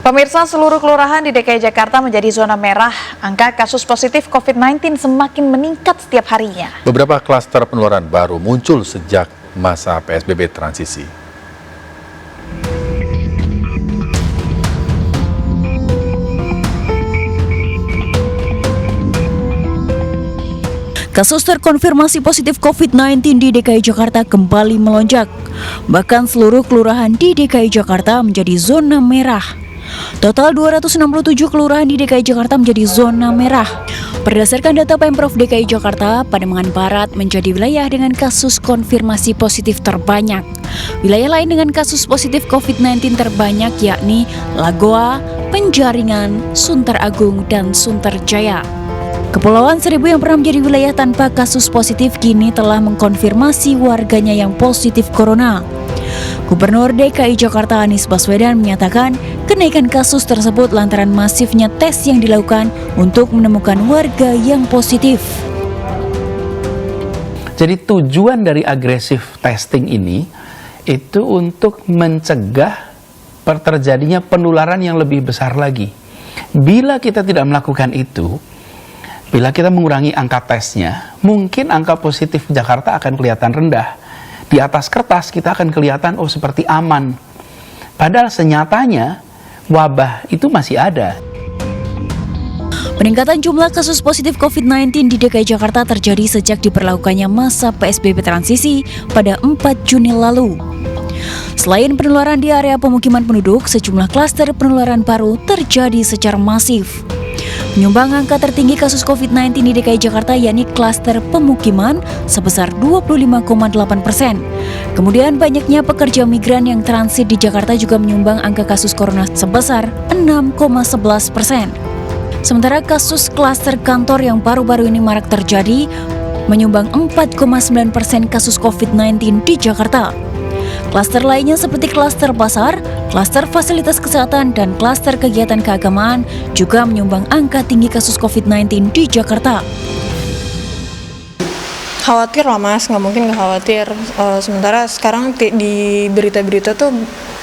Pemirsa, seluruh kelurahan di DKI Jakarta menjadi zona merah. Angka kasus positif COVID-19 semakin meningkat setiap harinya. Beberapa klaster penularan baru muncul sejak masa PSBB transisi. Kasus terkonfirmasi positif COVID-19 di DKI Jakarta kembali melonjak. Bahkan seluruh kelurahan di DKI Jakarta menjadi zona merah. Total 267 kelurahan di DKI Jakarta menjadi zona merah. Berdasarkan data Pemprov DKI Jakarta, Pademangan Barat menjadi wilayah dengan kasus konfirmasi positif terbanyak. Wilayah lain dengan kasus positif COVID-19 terbanyak yakni Lagoa, Penjaringan, Sunter Agung, dan Sunter Jaya. Kepulauan Seribu yang pernah menjadi wilayah tanpa kasus positif kini telah mengkonfirmasi warganya yang positif corona. Gubernur DKI Jakarta Anies Baswedan menyatakan kenaikan kasus tersebut lantaran masifnya tes yang dilakukan untuk menemukan warga yang positif. Jadi tujuan dari agresif testing ini itu untuk mencegah terjadinya penularan yang lebih besar lagi. Bila kita tidak melakukan itu, bila kita mengurangi angka tesnya, mungkin angka positif Jakarta akan kelihatan rendah. Di atas kertas kita akan kelihatan oh seperti aman. Padahal senyatanya wabah itu masih ada. Peningkatan jumlah kasus positif COVID-19 di DKI Jakarta terjadi sejak diberlakukannya masa PSBB transisi pada 4 Juni lalu. Selain penularan di area pemukiman penduduk, sejumlah klaster penularan baru terjadi secara masif. Menyumbang angka tertinggi kasus COVID-19 di DKI Jakarta yakni klaster pemukiman sebesar 25,8%. Kemudian banyaknya pekerja migran yang transit di Jakarta juga menyumbang angka kasus corona sebesar 6,11%. Sementara kasus klaster kantor yang baru-baru ini marak terjadi menyumbang 4,9% kasus COVID-19 di Jakarta. Klaster lainnya seperti klaster pasar, klaster fasilitas kesehatan, dan klaster kegiatan keagamaan juga menyumbang angka tinggi kasus COVID-19 di Jakarta. Khawatir lah mas, nggak mungkin nggak khawatir. Sementara sekarang di berita-berita tuh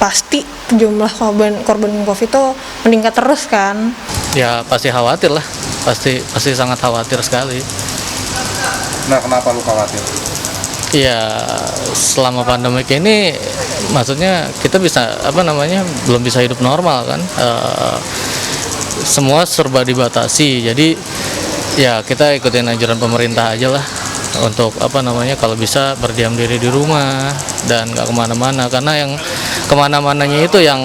pasti jumlah korban COVID tuh meningkat terus kan. Ya pasti khawatir lah, pasti sangat khawatir sekali. Nah, kenapa lu khawatir? Ya selama pandemi ini maksudnya kita belum bisa hidup normal kan, semua serba dibatasi, jadi ya kita ikutin anjuran pemerintah aja lah untuk kalau bisa berdiam diri di rumah dan nggak kemana-mana, karena yang kemana-mananya itu yang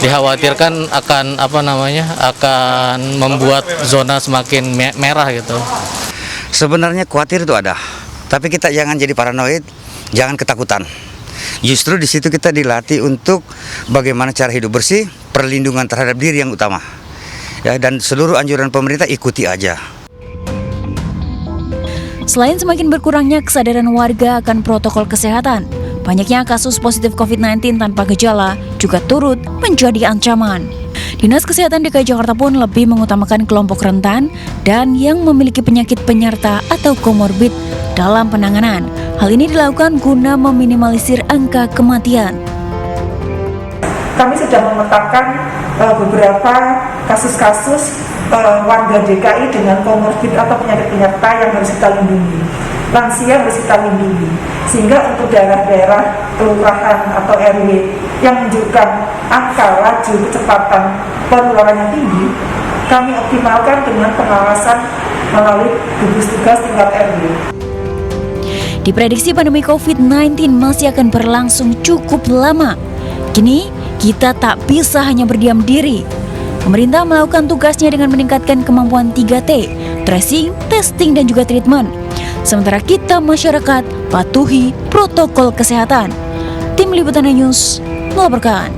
dikhawatirkan akan akan membuat zona semakin merah gitu. Sebenarnya khawatir itu ada. Tapi kita jangan jadi paranoid, jangan ketakutan. Justru di situ kita dilatih untuk bagaimana cara hidup bersih, perlindungan terhadap diri yang utama. Ya, dan seluruh anjuran pemerintah ikuti aja. Selain semakin berkurangnya kesadaran warga akan protokol kesehatan, banyaknya kasus positif COVID-19 tanpa gejala juga turut menjadi ancaman. Dinas Kesehatan DKI Jakarta pun lebih mengutamakan kelompok rentan dan yang memiliki penyakit penyerta atau komorbid dalam penanganan. Hal ini dilakukan guna meminimalisir angka kematian. Kami sudah memetakan beberapa kasus-kasus warga DKI dengan komorbid atau penyakit penyerta yang harus kita lindungi, lansia harus kita lindungi, sehingga untuk daerah-daerah kelurahan atau RW yang menunjukkan angka laju kecepatan penularan yang tinggi, kami optimalkan dengan pengawasan melalui gugus tugas tingkat RW. Diprediksi pandemi COVID-19 masih akan berlangsung cukup lama. Kini, kita tak bisa hanya berdiam diri. Pemerintah melakukan tugasnya dengan meningkatkan kemampuan 3T, tracing, testing, dan juga treatment. Sementara kita masyarakat patuhi protokol kesehatan. Tim Liputan News melaporkan.